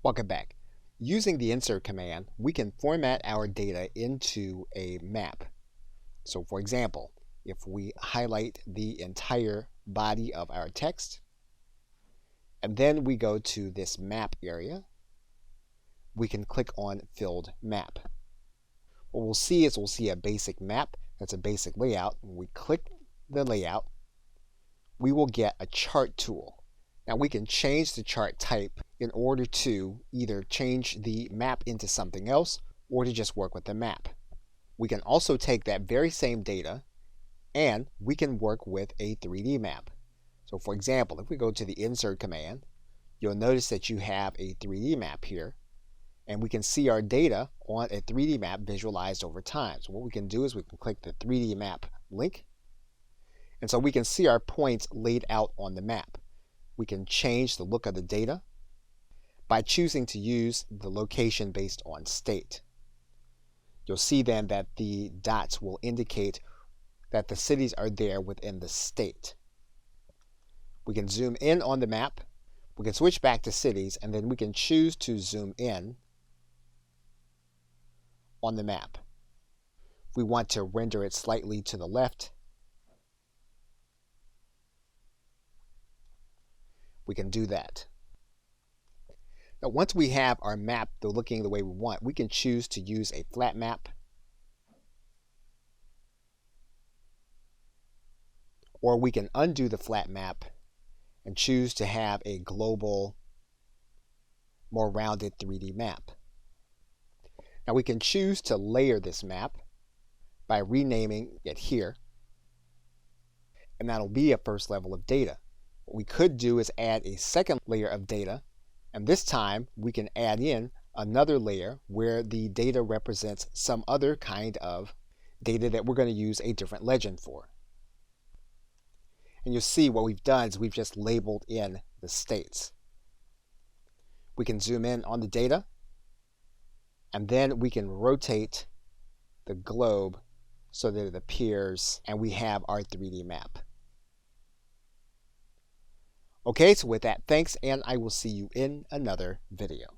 Welcome back. Using the insert command, we can format our data into a map. So for example, if we highlight the entire body of our text, and then we go to this map area, we can click on Filled Map. What we'll see is we'll see a basic map. That's a basic layout. When we click the layout, we will get a chart tool. Now we can change the chart type in order to either change the map into something else or to just work with the map. We can also take that very same data and we can work with a 3D map. So for example, if we go to the insert command, you'll notice that you have a 3D map here, and we can see our data on a 3D map visualized over time. So what we can do is we can click the 3D map link, and so we can see our points laid out on the map. We can change the look of the data by choosing to use the location based on state. You'll see then that the dots will indicate that the cities are there within the state. We can zoom in on the map, we can switch back to cities, and then we can choose to zoom in on the map. If we want to render it slightly to the left, we can do that. Now once we have our map looking the way we want, we can choose to use a flat map, or we can undo the flat map and choose to have a global, more rounded 3D map. Now we can choose to layer this map by renaming it here, and that'll be a first level of data. What we could do is add a second layer of data, and this time we can add in another layer where the data represents some other kind of data that we're going to use a different legend for. And you'll see what we've done is we've just labeled in the states. We can zoom in on the data, and then we can rotate the globe so that it appears and we have our 3D map. Okay, so with that, thanks, and I will see you in another video.